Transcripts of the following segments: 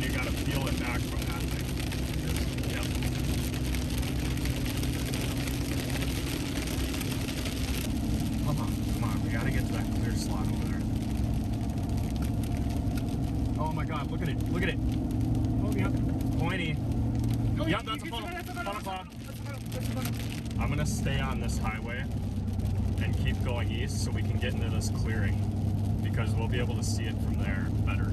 then you gotta peel it back from that thing. Yep. Come on, we gotta get to that clear slot over there. Oh my god, look at it. Oh, yep. Pointy. Oh, yep, that's a funnel cloud. I'm gonna stay on this highway and keep going east so we can get into this clearing, because we'll be able to see it from there better.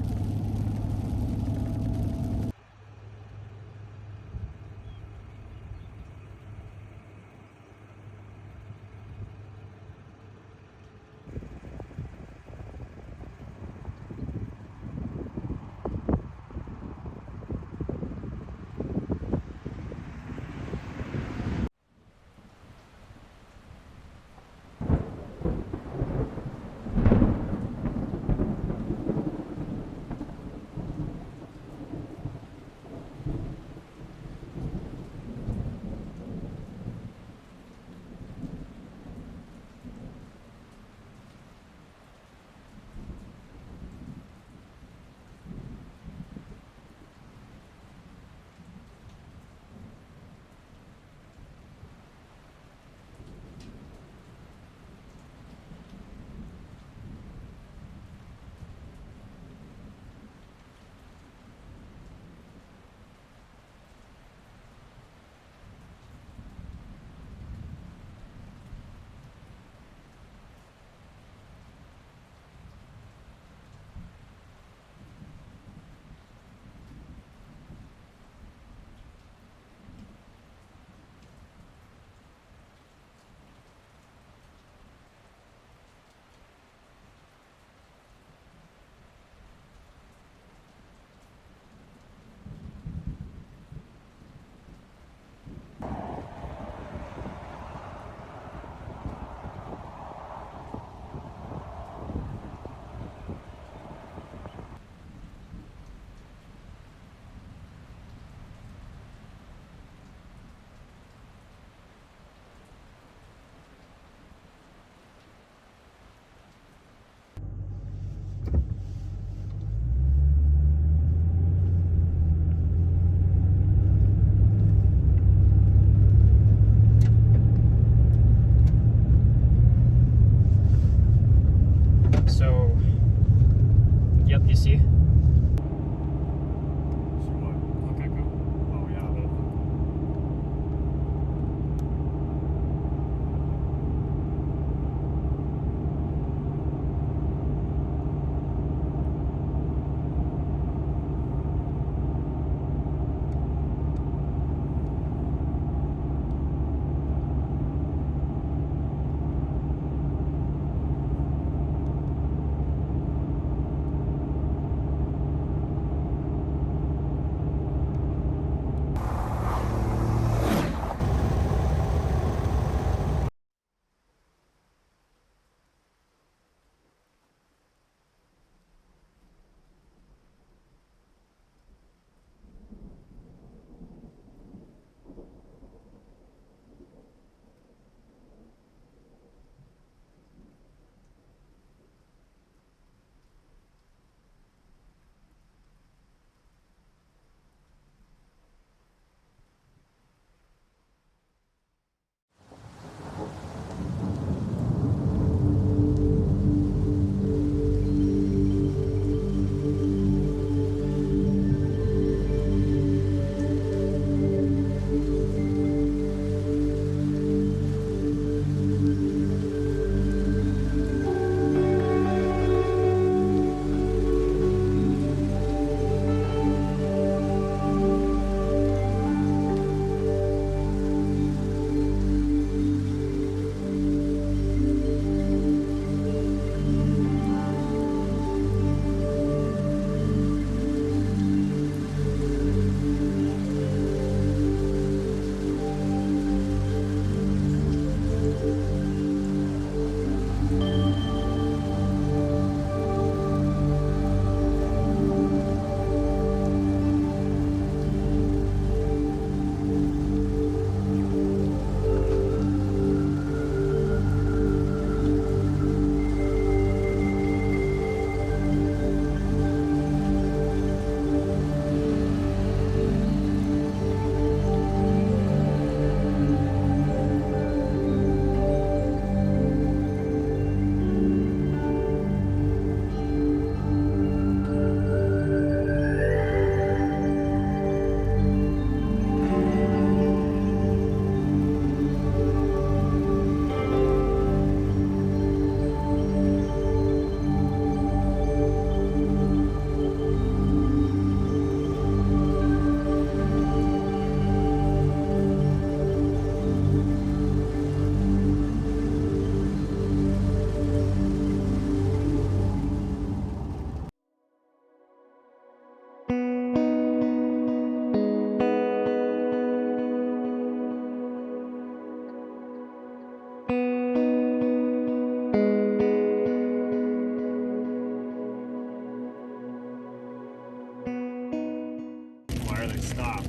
stop.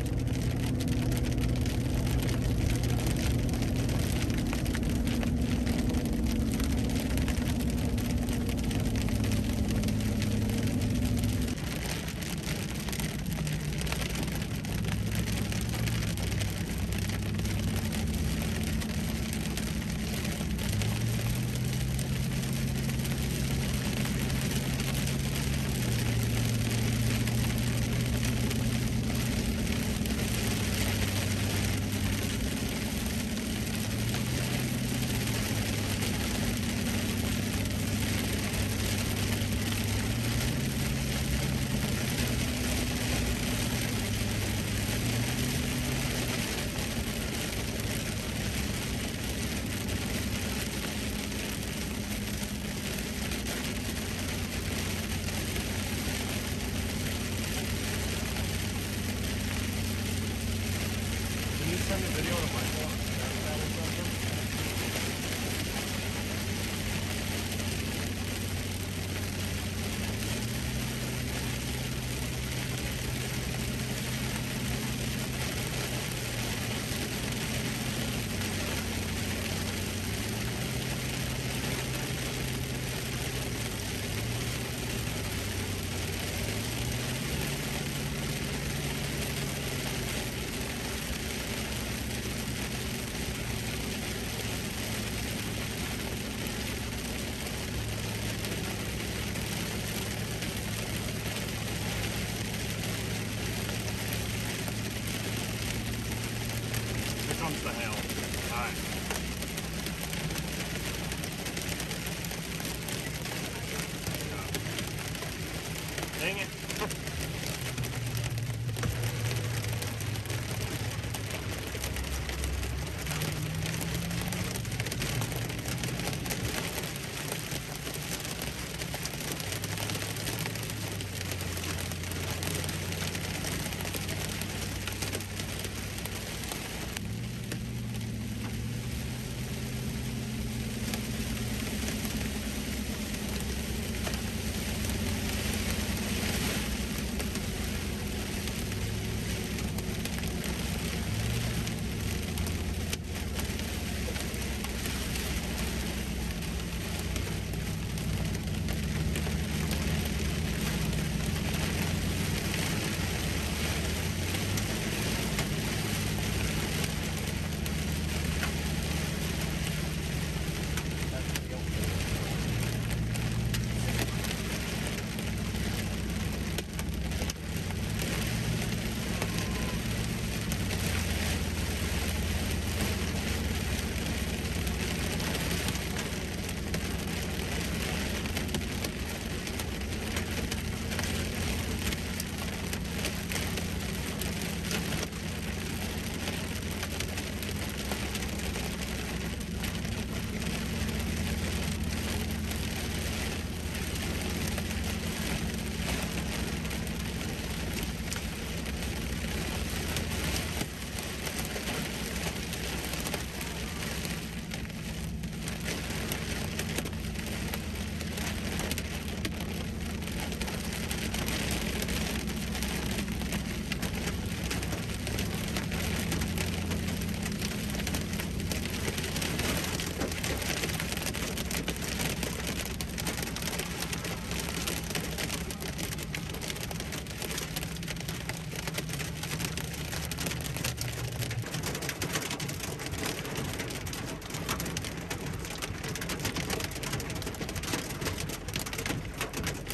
Send a video to Michael on Snapchat or something? Here comes the hail. Alright. Dang it.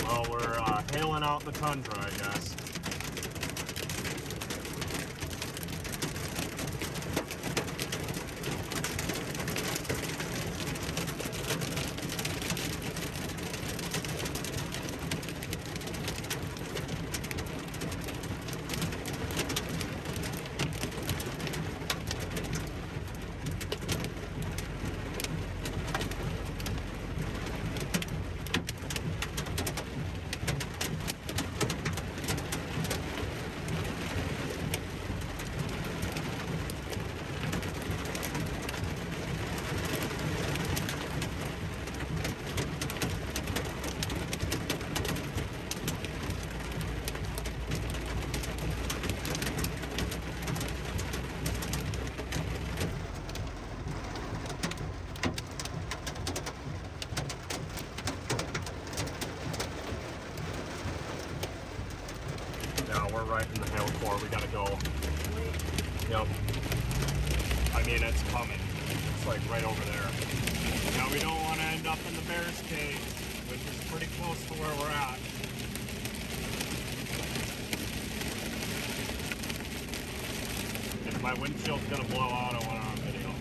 Well, we're hailing out the tundra, I guess. Yeah, we're right in the hill core. We gotta go. Yep. I mean, it's coming. It's like right over there. Now we don't want to end up in the bear's cage, which is pretty close to where we're at. If my windshield's gonna blow out, I want it on video.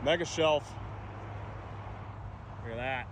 Mega shelf. Look at that.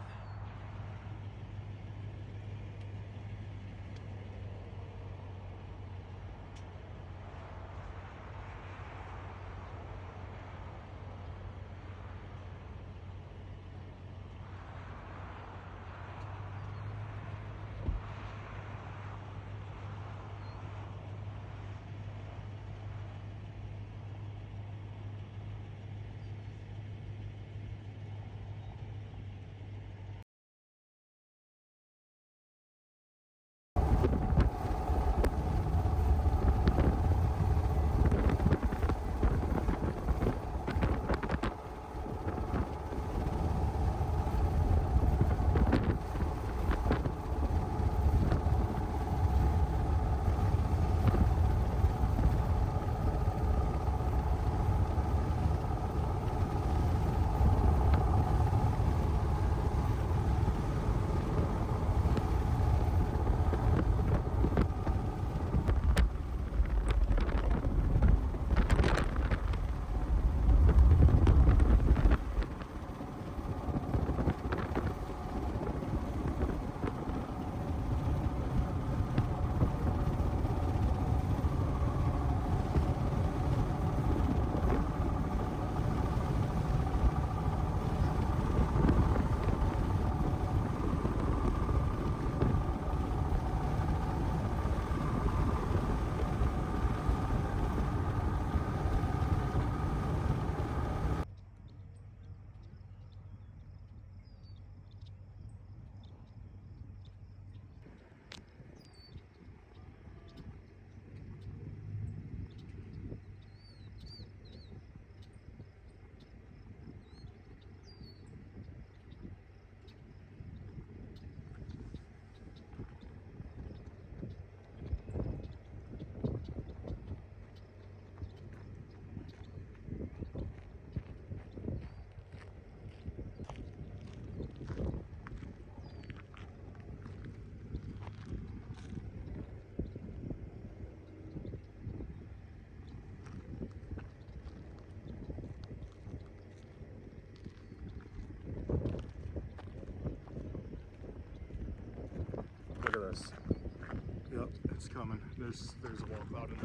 coming. There's a wolf out in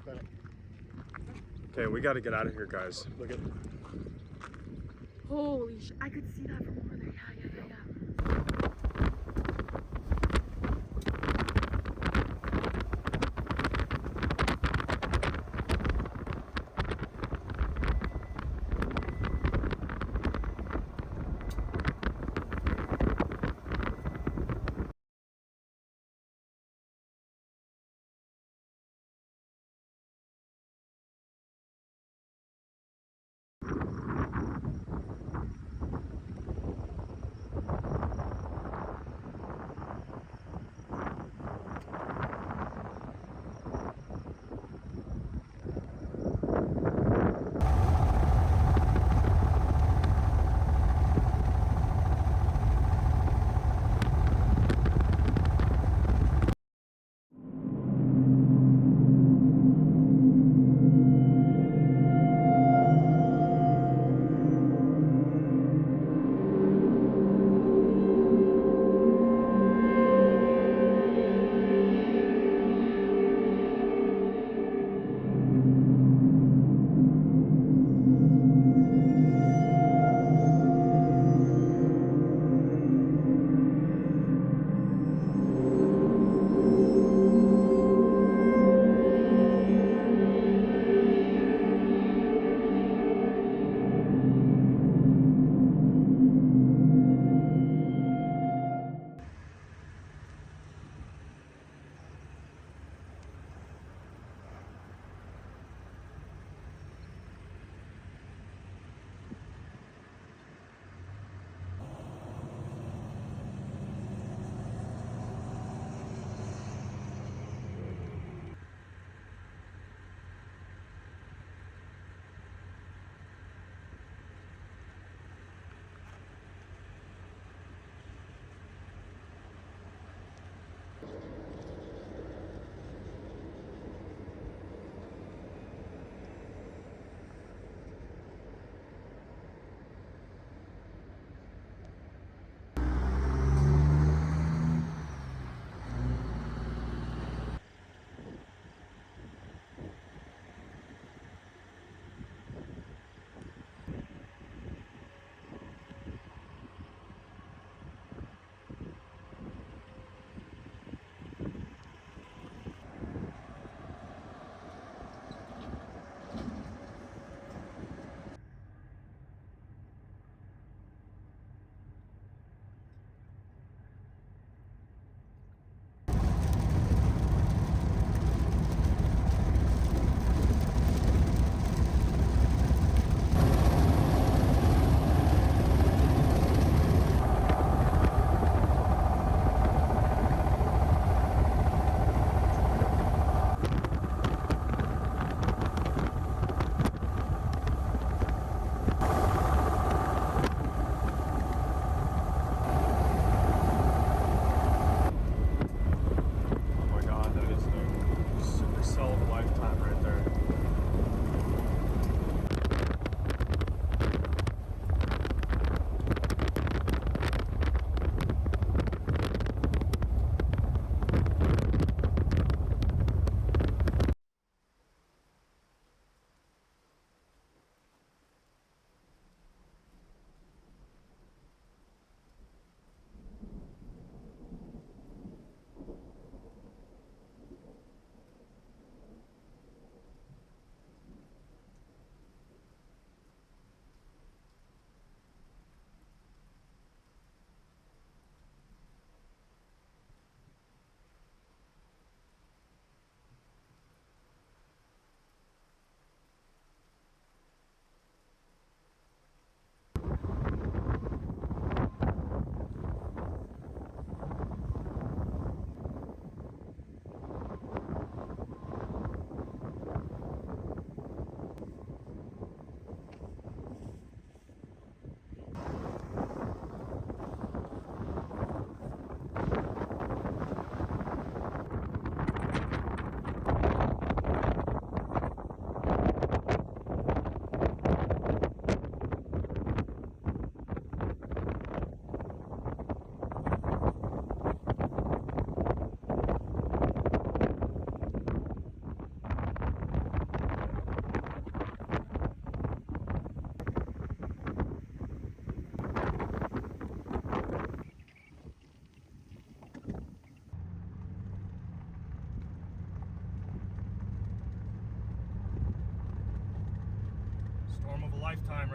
there. Okay, we got to get out of here, guys. Look at. Holy sh! I could see that from over there. Yeah.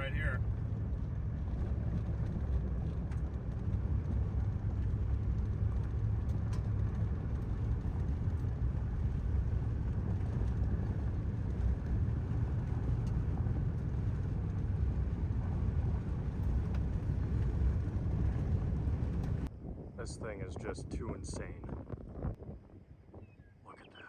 right here. This thing is just too insane. Look at that.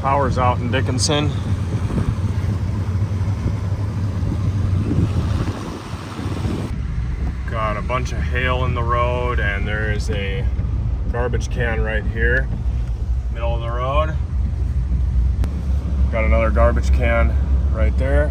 Power's out in Dickinson. Got a bunch of hail in the road, and there is a garbage can right here, middle of the road. Got another garbage can right there.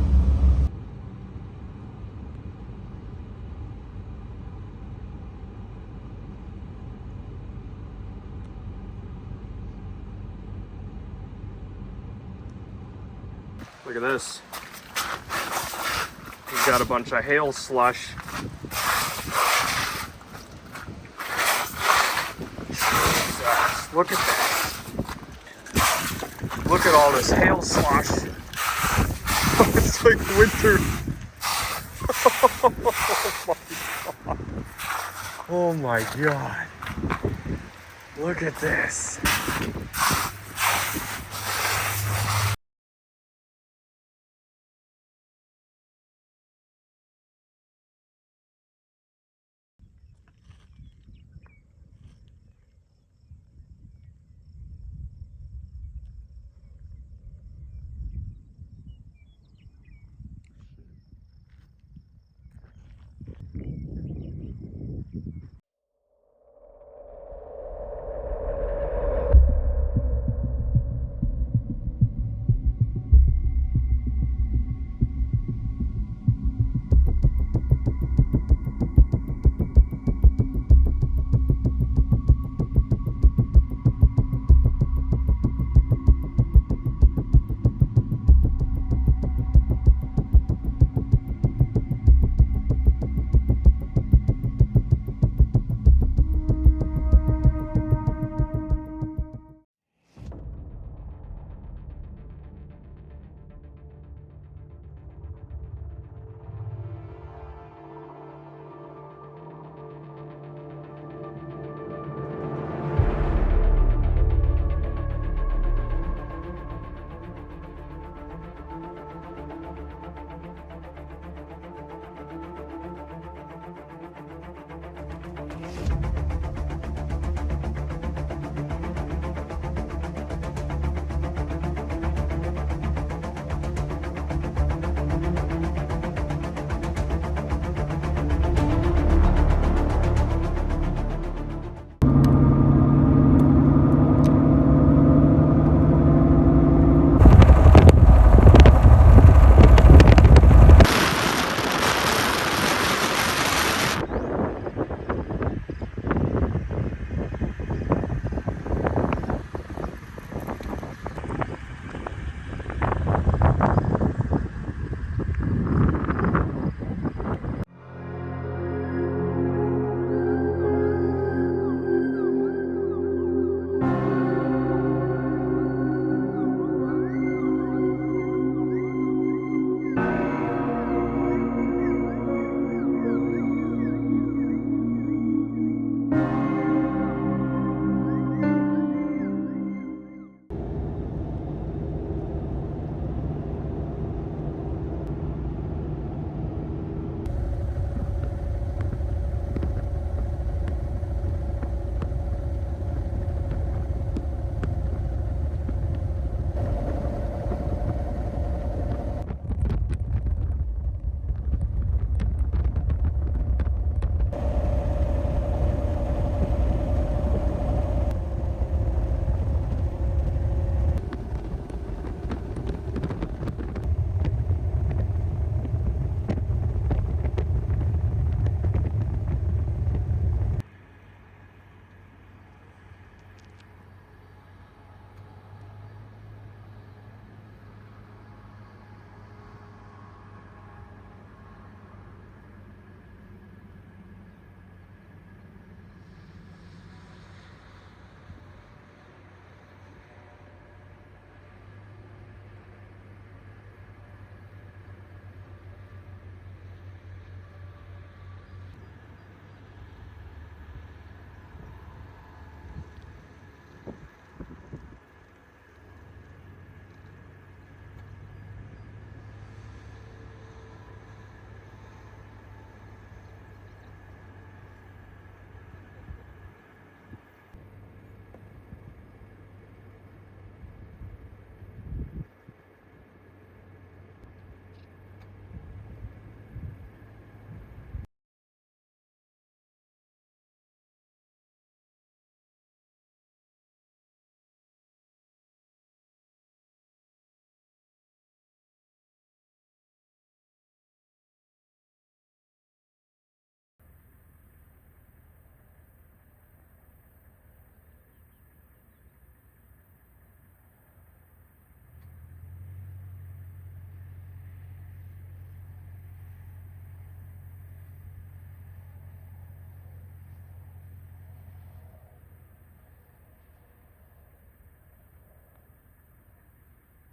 Look at this. We've got a bunch of hail slush. Jesus, look at this. Look at all this hail slush. It's like winter. Oh my God. Look at this.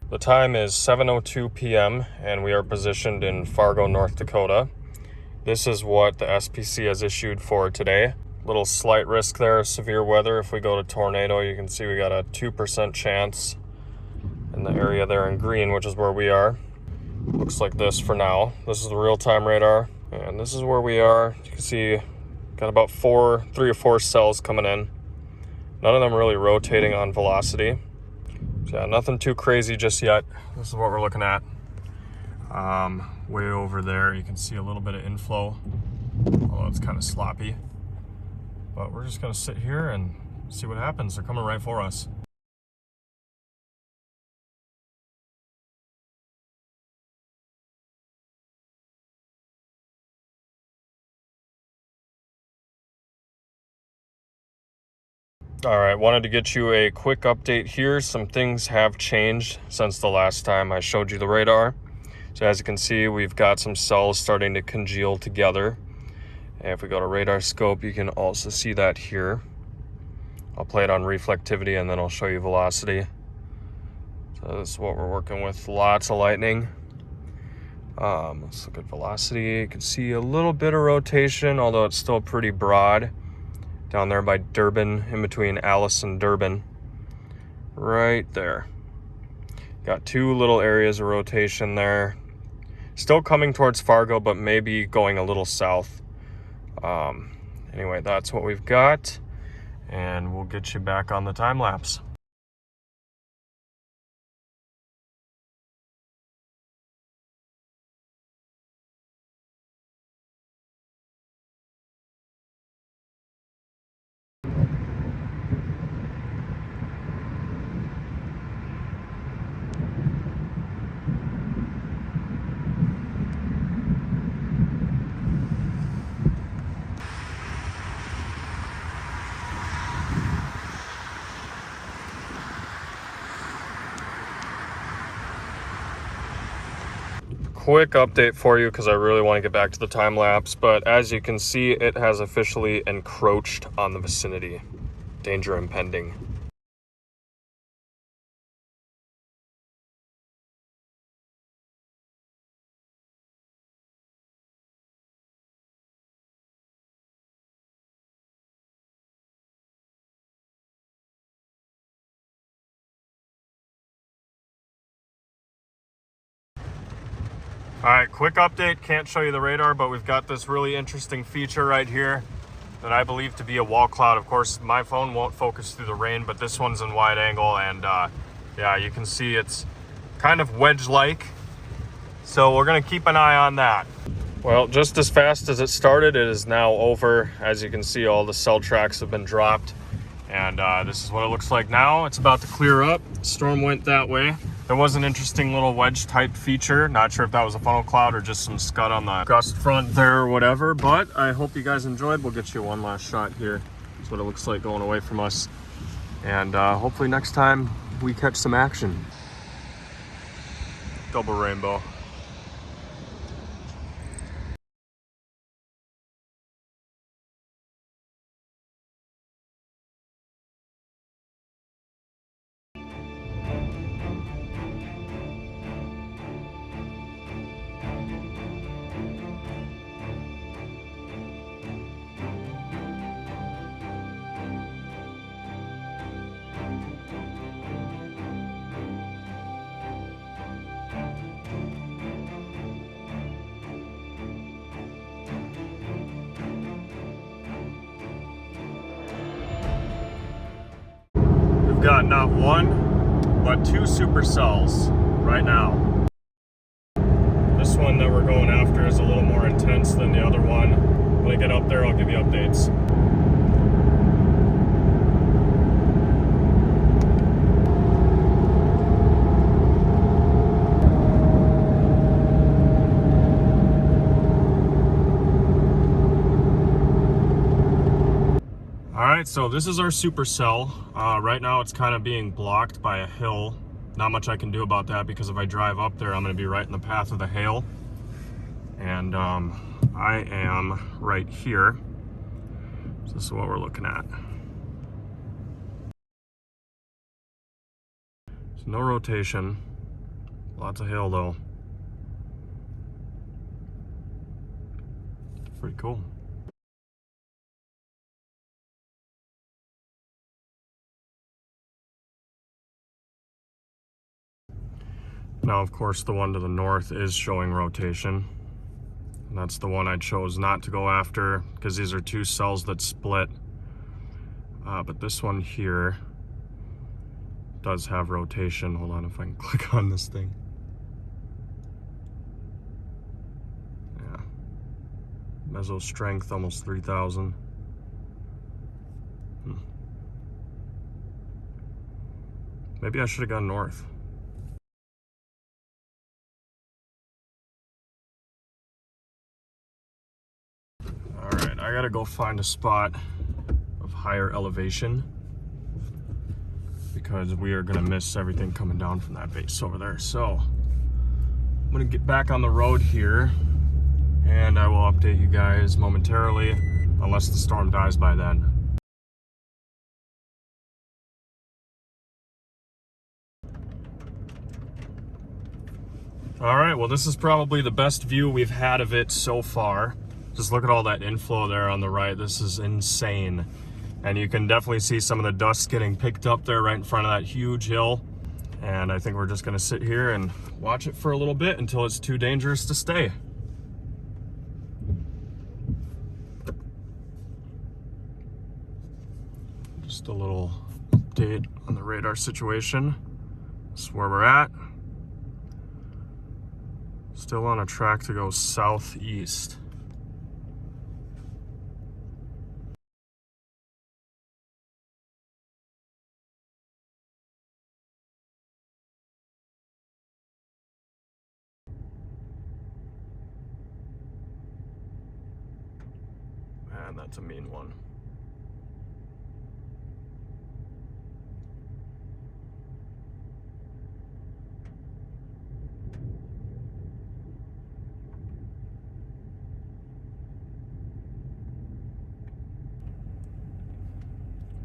The time is 7:02 p.m. and we are positioned in Fargo, North Dakota. This is what the SPC has issued for today. Little slight risk there, severe weather. If we go to tornado, you can see we got a 2% chance in the area there in green, which is where we are. Looks like this for now. This is the real-time radar, and this is where we are. You can see got about 3 or 4 cells coming in. None of them really rotating on velocity. So yeah, nothing too crazy just yet. This is what we're looking at. Way over there, you can see a little bit of inflow, although it's kind of sloppy. But we're just gonna sit here and see what happens. They're coming right for us. All right, wanted to get you a quick update here. Some things have changed since the last time I showed you the radar. So as you can see, we've got some cells starting to congeal together. And if we go to radar scope, you can also see that here. I'll play it on reflectivity and then I'll show you velocity. So this is what we're working with, lots of lightning. Let's look at velocity. You can see a little bit of rotation, although it's still pretty broad. Down there by Durban, in between Alice and Durban. Right there. Got 2 little areas of rotation there. Still coming towards Fargo, but maybe going a little south. Anyway, that's what we've got. And we'll get you back on the time lapse. Quick update for you because I really want to get back to the time lapse, but as you can see, it has officially encroached on the vicinity. Danger impending. All right, quick update. Can't show you the radar, but we've got this really interesting feature right here that I believe to be a wall cloud. Of course, my phone won't focus through the rain, but this one's in wide angle, and yeah, you can see it's kind of wedge-like. So we're gonna keep an eye on that. Well, just as fast as it started, it is now over. As you can see, all the cell tracks have been dropped, and this is what it looks like now. It's about to clear up. Storm went that way. There was an interesting little wedge type feature. Not sure if that was a funnel cloud or just some scud on the gust front there or whatever, but I hope you guys enjoyed. We'll get you one last shot here. That's what it looks like going away from us. And hopefully next time we catch some action. Double rainbow. We've got not 1, but 2 supercells right now. This one that we're going after is a little more intense than the other one. When I get up there, I'll give you updates. Alright, so this is our supercell. Right now it's kind of being blocked by a hill. Not much I can do about that because if I drive up there, I'm going to be right in the path of the hail. And I am right here. So this is what we're looking at. So no rotation. Lots of hill though. Pretty cool. Now, of course, the one to the north is showing rotation. And that's the one I chose not to go after because these are two cells that split. But this one here does have rotation. Hold on if I can click on this thing. Yeah. Meso strength almost 3,000. Maybe I should have gone north. Alright, I gotta go find a spot of higher elevation because we are gonna miss everything coming down from that base over there. So I'm gonna get back on the road here and I will update you guys momentarily unless the storm dies by then. Alright, well this is probably the best view we've had of it so far. Just look at all that inflow there on the right. This is insane. And you can definitely see some of the dust getting picked up there right in front of that huge hill. And I think we're just gonna sit here and watch it for a little bit until it's too dangerous to stay. Just a little update on the radar situation. This is where we're at. Still on a track to go southeast. Man, that's a mean one.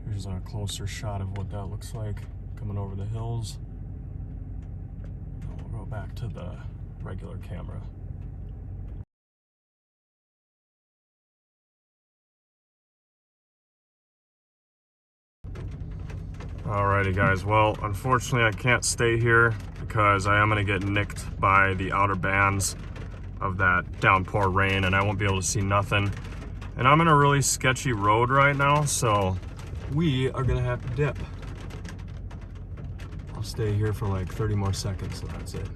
Here's a closer shot of what that looks like coming over the hills. And we'll go back to the regular camera. Alrighty guys, well unfortunately I can't stay here because I am going to get nicked by the outer bands of that downpour rain and I won't be able to see nothing. And I'm in a really sketchy road right now, so we are going to have to dip. I'll stay here for like 30 more seconds, so that's it.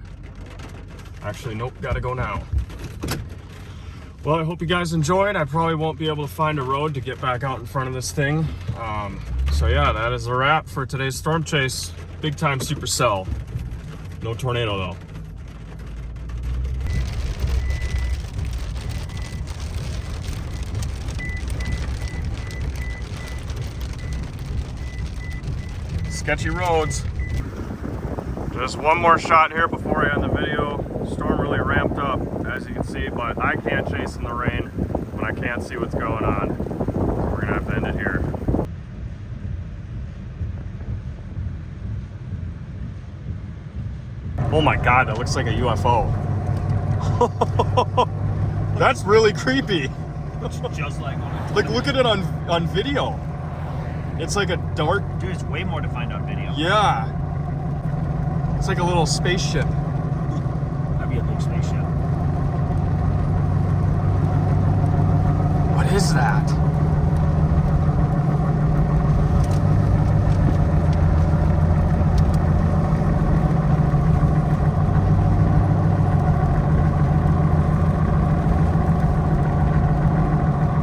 Actually, nope, gotta go now. Well, I hope you guys enjoyed. I probably won't be able to find a road to get back out in front of this thing. So yeah, that is a wrap for today's storm chase. Big time Supercell. No tornado though. Sketchy roads. Just one more shot here before I end the video. Storm really ramped up, as you can see, but I can't chase in the rain when I can't see what's going on. So we're gonna have to end it here. Oh my God, that looks like a UFO. That's really creepy. Just like on Like, look at it on video. It's like a dark. Dude, it's way more to find on video. Yeah. It's like a little spaceship. That'd be a big spaceship. What is that?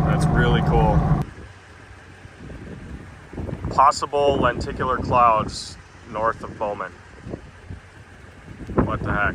That's really cool. Possible lenticular clouds north of Bowman. What the heck?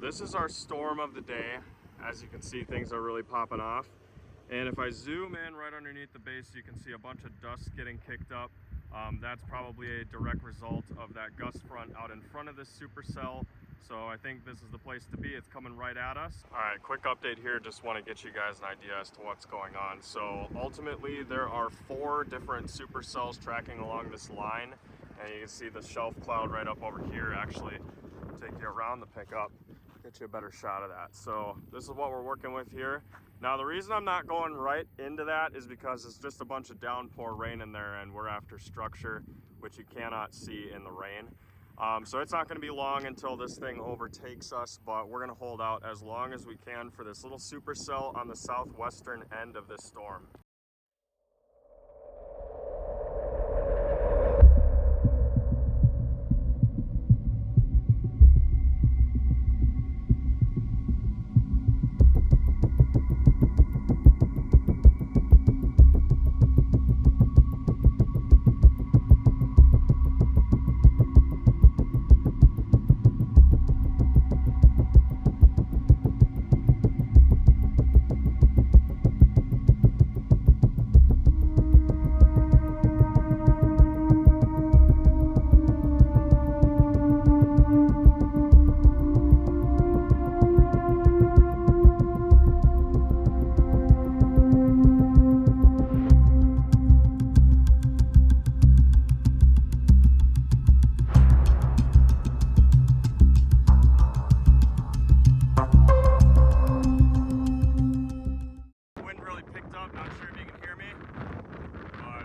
This is our storm of the day. As you can see, things are really popping off. And if I zoom in right underneath the base, you can see a bunch of dust getting kicked up. That's probably a direct result of that gust front out in front of this supercell. So I think this is the place to be. It's coming right at us. All right, quick update here. Just want to get you guys an idea as to what's going on. So ultimately, there are 4 different supercells tracking along this line. And you can see the shelf cloud right up over here. Actually, take you around the pickup, get you a better shot of that. So this is what we're working with here. Now the reason I'm not going right into that is because it's just a bunch of downpour rain in there, and we're after structure, which you cannot see in the rain. So it's not going to be long until this thing overtakes us, but we're going to hold out as long as we can for this little supercell on the southwestern end of this storm.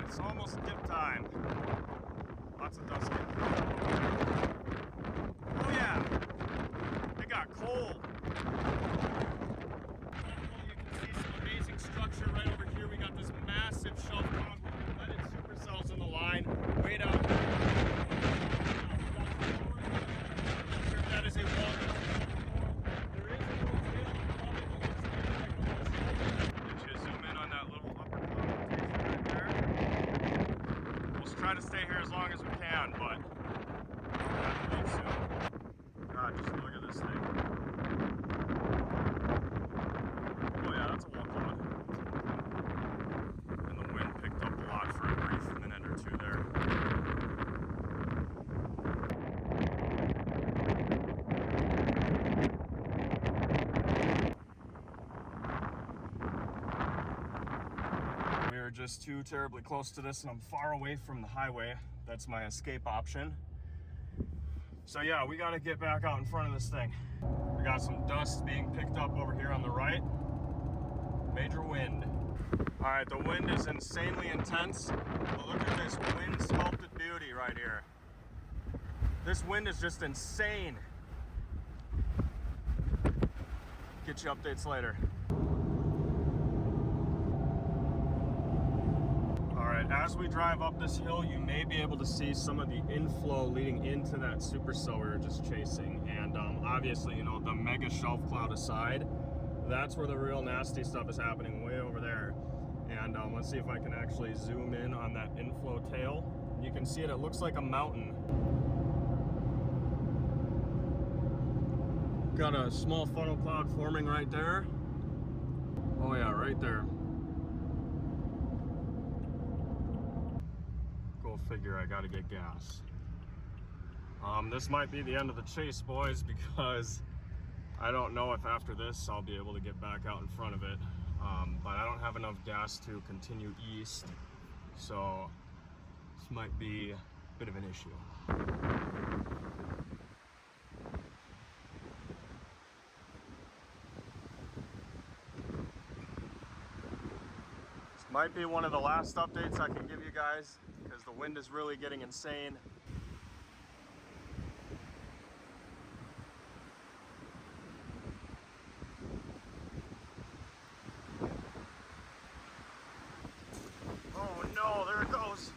It's almost dip time. Lots of dust getting through. Oh yeah, it got cold. You can see some amazing structure right over here. We got this massive shelf cloud with leaded supercells in the line, way down here. That is a walk. There is a little tail. Did you zoom in on that little upper cloud rotation right there? We'll try to stay here as long as we can, but we'll leave soon. God, just look at this thing. Oh yeah, that's a wall cloud. And the wind picked up a lot for a brief minute or two there. We are just too terribly close to this, and I'm far away from the highway. That's my escape option. So yeah, we got to get back out in front of this thing. We got some dust being picked up over here on the right. Major wind. All right, the wind is insanely intense, but look at this wind sculpted beauty right here. This wind is just insane. Get you updates later. As we drive up this hill, you may be able to see some of the inflow leading into that supercell we were just chasing. And obviously, you know, the mega shelf cloud aside, that's where the real nasty stuff is happening, way over there. And let's see if I can actually zoom in on that inflow tail. You can see it, it looks like a mountain. Got a small funnel cloud forming right there. Oh yeah, right there. Figure I gotta get gas. This might be the end of the chase, boys, because I don't know if after this I'll be able to get back out in front of it. But I don't have enough gas to continue east, so this might be a bit of an issue. This might be one of the last updates I can give you guys because the wind is really getting insane. Oh no, there it goes.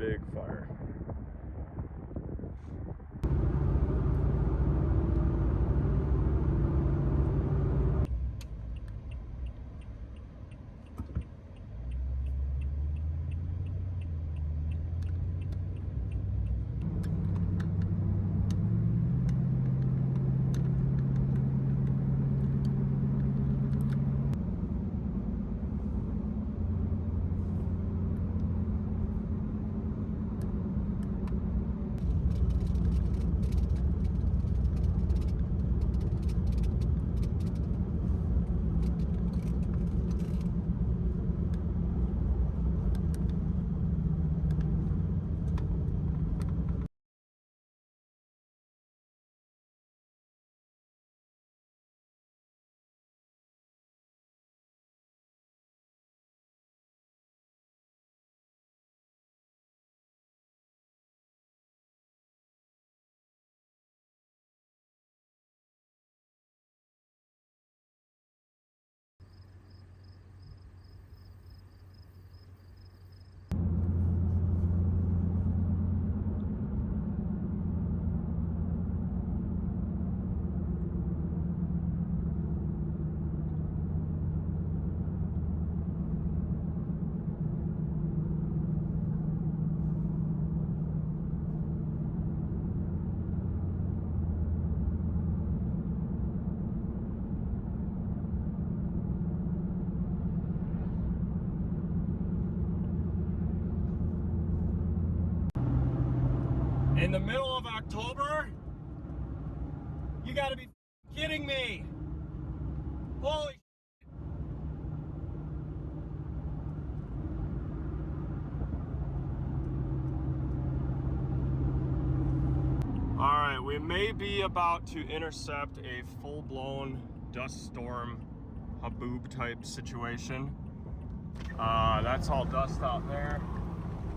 big fire. In the middle of October? You gotta be kidding me! Holy Alright, we may be about to intercept a full-blown dust storm, haboob type situation. That's all dust out there.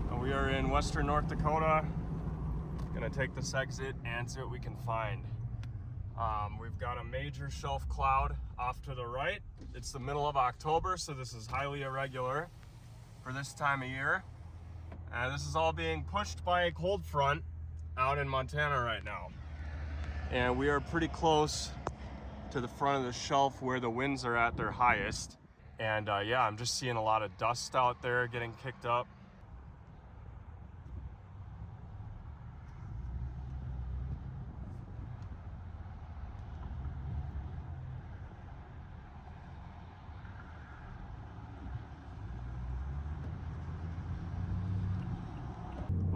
And we are in western North Dakota. Gonna take this exit and see what we can find. We've got a major shelf cloud off to the right. It's the middle of October, so this is highly irregular for this time of year. And this is all being pushed by a cold front out in Montana right now. And we are pretty close to the front of the shelf where the winds are at their highest. And yeah, I'm just seeing a lot of dust out there getting kicked up.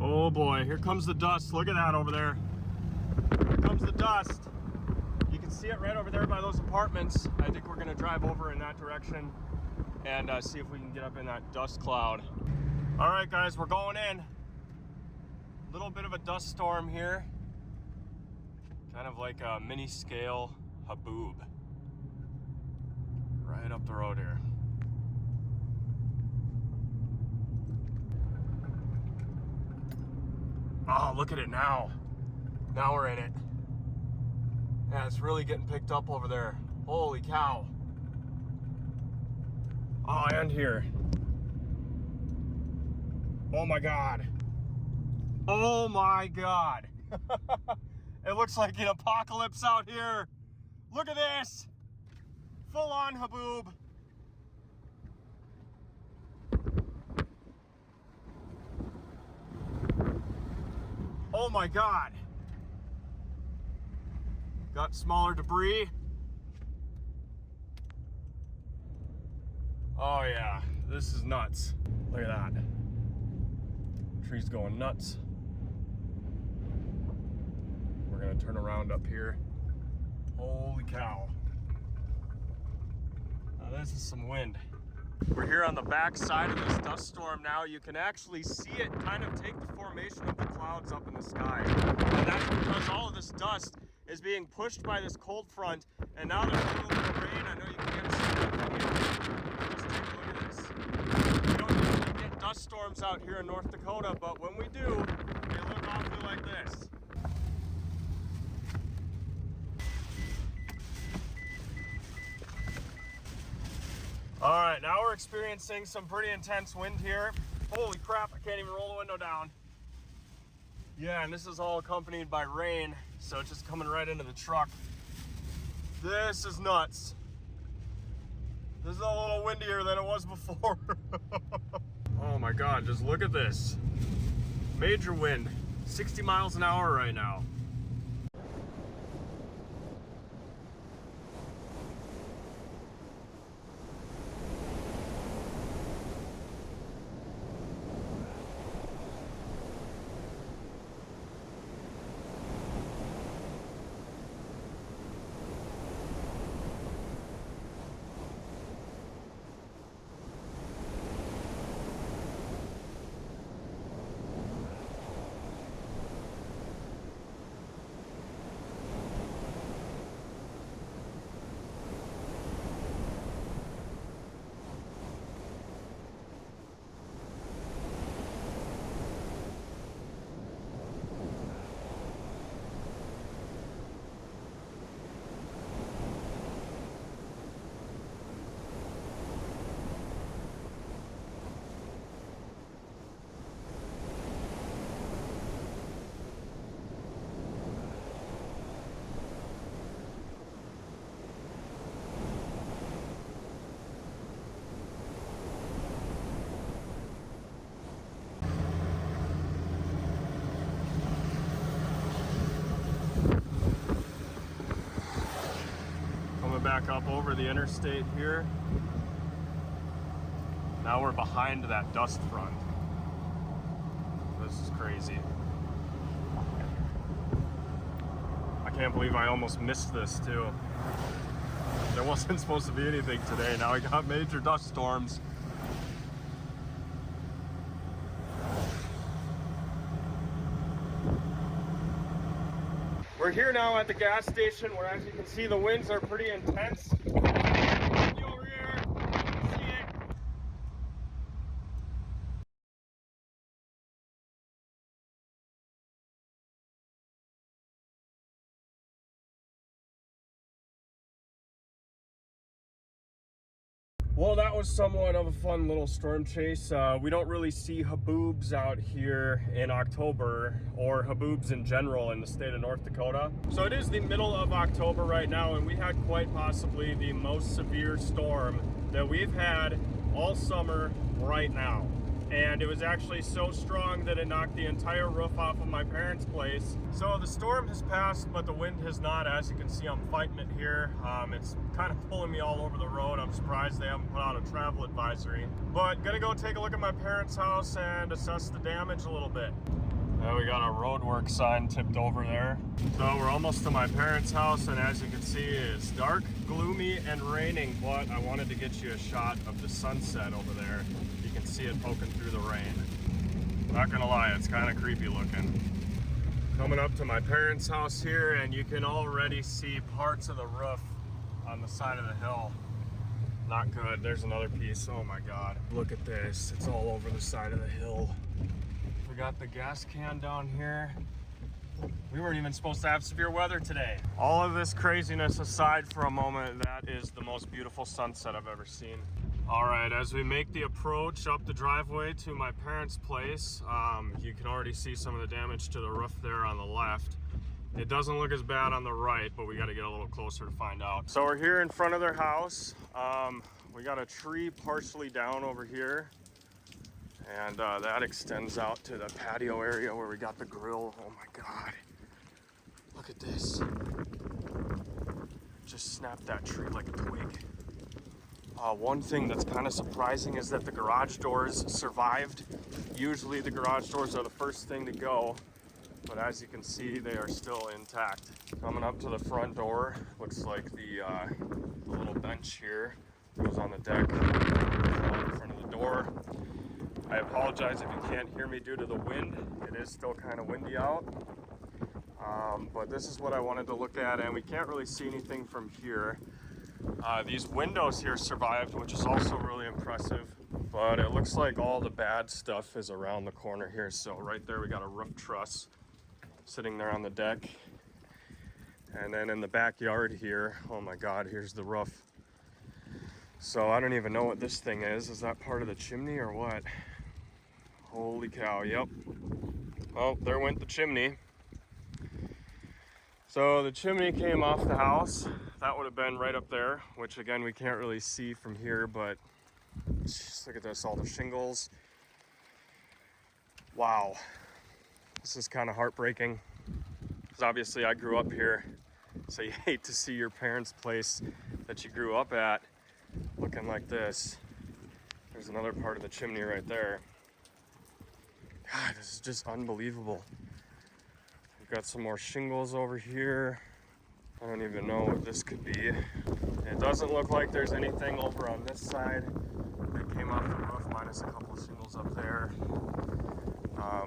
Oh boy, here comes the dust. Look at that over there. Here comes the dust. You can see it right over there by those apartments. I think we're gonna drive over in that direction and see if we can get up in that dust cloud. All right, guys, we're going in. A little bit of a dust storm here. Kind of like a mini scale haboob. Right up the road here. Oh, look at it now. Now we're in it. Yeah, it's really getting picked up over there. Holy cow. Oh, and here. Oh my God. Oh my God. It looks like an apocalypse out here. Look at this. Full on haboob. Oh my God. Got smaller debris. Oh yeah, this is nuts. Look at that. Tree's going nuts. We're gonna turn around up here. Holy cow. Now this is some wind. We're here on the back side of this dust storm now. You can actually see it kind of take the formation of the clouds up in the sky. And that's because all of this dust is being pushed by this cold front. And now there's a little bit of rain. I know you can't see it. Just take a look at this. We don't usually get dust storms out here in North Dakota, but when we do, they look awfully like this. All right, now we're experiencing some pretty intense wind here. Holy crap, I can't even roll the window down. Yeah, and this is all accompanied by rain, so it's just coming right into the truck. This is nuts. This is a little windier than it was before. Oh my God, just look at this. Major wind, 60 miles an hour right now. Back up over the interstate here. Now we're behind that dust front. This is crazy. I can't believe I almost missed this too. There wasn't supposed to be anything today. Now we got major dust storms. We're here now at the gas station where, as you can see, the winds are pretty intense. Over here, you can see it. Well, that was somewhat of a fun little storm chase. We don't really see haboobs out here in October, or haboobs in general in the state of North Dakota. So it is the middle of October right now, and we had quite possibly the most severe storm that we've had all summer right now. And it was actually so strong that it knocked the entire roof off of my parents' place. So the storm has passed, but the wind has not. As you can see, I'm fighting it here. It's kind of pulling me all over the road. I'm surprised they haven't put out a travel advisory. But gonna go take a look at my parents' house and assess the damage a little bit. We got our roadwork sign tipped over there. So we're almost to my parents' house, and as you can see, it's dark, gloomy, and raining, but I wanted to get you a shot of the sunset over there. You can see it poking through the rain. Not gonna lie, it's kind of creepy looking. Coming up to my parents' house here, and you can already see parts of the roof on the side of the hill. Not good. There's another piece. Oh my God. Look at this. It's all over the side of the hill. We got the gas can down here. We weren't even supposed to have severe weather today. All of this craziness aside for a moment, that is the most beautiful sunset I've ever seen. All right, as we make the approach up the driveway to my parents' place, you can already see some of the damage to the roof there on the left. It doesn't look as bad on the right, but we got to get a little closer to find out. So we're here in front of their house. We got a tree partially down over here, and that extends out to the patio area where we got the grill. Oh my God, look at this. Just snapped that tree like a twig. One thing that's kind of surprising is that the garage doors survived. Usually the garage doors are the first thing to go, but as you can see, they are still intact. Coming up to the front door, looks like the little bench here goes on the deck in front of the door. I apologize if you can't hear me due to the wind. It is still kind of windy out. But this is what I wanted to look at, and we can't really see anything from here. These windows here survived, which is also really impressive, but it looks like all the bad stuff is around the corner here. So right there we got a roof truss sitting there on the deck, and then in the backyard here, oh my God, here's the roof. So I don't even know what this thing is. Is that part of the chimney or what? Holy cow, yep. Well, there went the chimney. So the chimney came off the house. That would have been right up there, which again, we can't really see from here, but just look at this, all the shingles. Wow. This is kind of heartbreaking. Because obviously I grew up here, so you hate to see your parents' place that you grew up at looking like this. There's another part of the chimney right there. God, this is just unbelievable. We've got some more shingles over here. I don't even know what this could be. It doesn't look like there's anything over on this side that came off the roof, minus a couple of shingles up there.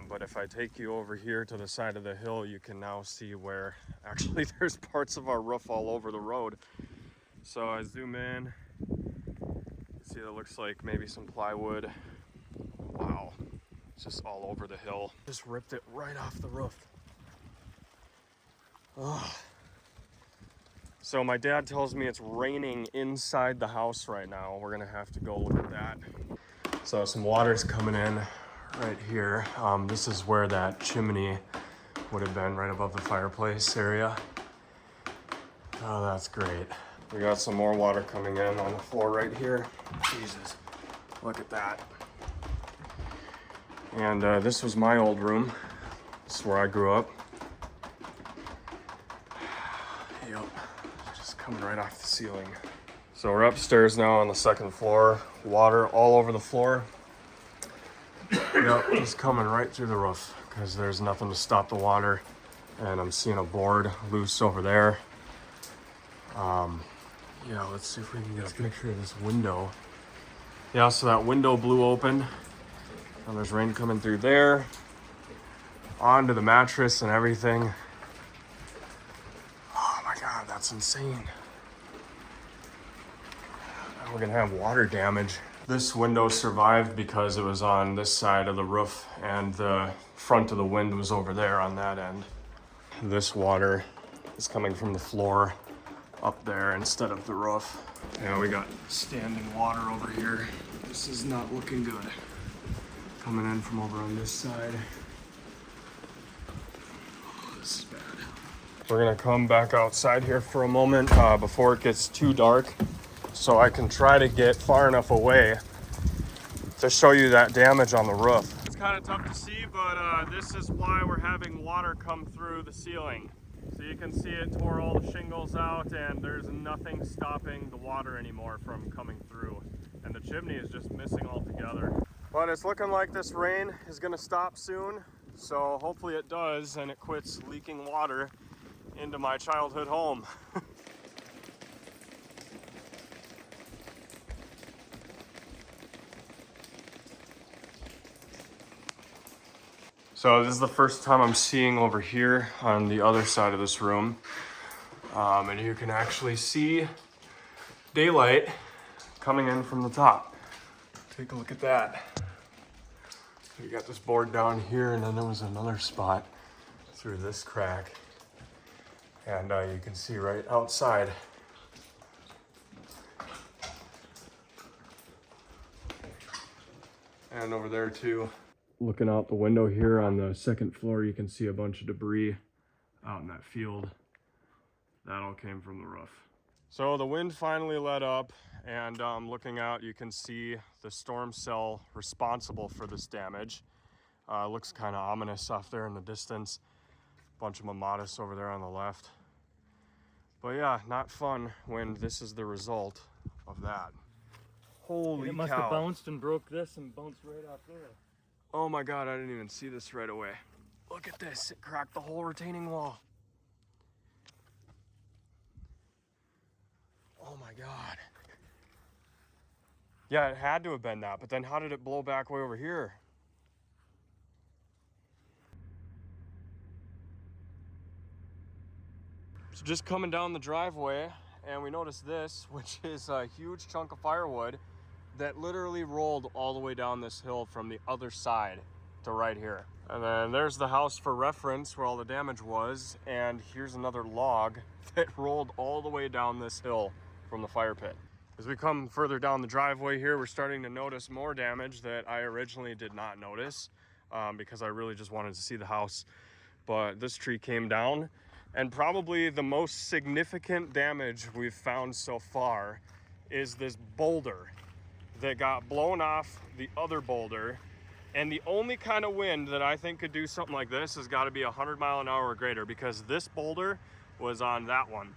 But if I take you over here to the side of the hill, you can now see where actually there's parts of our roof all over the road. So I zoom in, see that looks like maybe some plywood. Wow, it's just all over the hill. Just ripped it right off the roof. Ugh. So my dad tells me it's raining inside the house right now. We're gonna have to go look at that. So some water's coming in right here. This is where that chimney would have been, right above the fireplace area. Oh, that's great. We got some more water coming in on the floor right here. Jesus, look at that. And this was my old room. This is where I grew up. Yep, just coming right off the ceiling. So we're upstairs now on the second floor. Water all over the floor. Yep, just coming right through the roof because there's nothing to stop the water. And I'm seeing a board loose over there. Yeah, let's see if we can get a picture of this window. Yeah, so that window blew open. And there's rain coming through there. Onto the mattress and everything. Oh my God, that's insane. Now we're gonna have water damage. This window survived because it was on this side of the roof and the front of the wind was over there on that end. This water is coming from the floor up there instead of the roof. Yeah, we got standing water over here. This is not looking good. Coming in from over on this side. Oh, this is bad. We're gonna come back outside here for a moment before it gets too dark, so I can try to get far enough away to show you that damage on the roof. It's kind of tough to see, but this is why we're having water come through the ceiling. So you can see it tore all the shingles out and there's nothing stopping the water anymore from coming through. And the chimney is just missing altogether. But it's looking like this rain is gonna stop soon. So hopefully it does and it quits leaking water into my childhood home. So this is the first time I'm seeing over here on the other side of this room. And you can actually see daylight coming in from the top. Take a look at that. So you got this board down here and then there was another spot through this crack. And you can see right outside. And over there too. Looking out the window here on the second floor, you can see a bunch of debris out in that field. That all came from the roof. So the wind finally let up, and looking out, you can see the storm cell responsible for this damage. Looks kind of ominous off there in the distance. Bunch of mammatus over there on the left. But yeah, not fun when this is the result of that. Holy cow. It must have bounced and broke this and bounced right off there. Oh my God, I didn't even see this right away. Look at this, it cracked the whole retaining wall. Oh my God. Yeah, it had to have been that, but then how did it blow back way over here? So just coming down the driveway, and we noticed this, which is a huge chunk of firewood that literally rolled all the way down this hill from the other side to right here. And then there's the house for reference where all the damage was, and here's another log that rolled all the way down this hill from the fire pit. As we come further down the driveway here, we're starting to notice more damage that I originally did not notice. because I really just wanted to see the house. But this tree came down, and probably the most significant damage we've found so far is this boulder that got blown off the other boulder. And the only kind of wind that I think could do something like this has got to be 100 mile an hour or greater, because this boulder was on that one.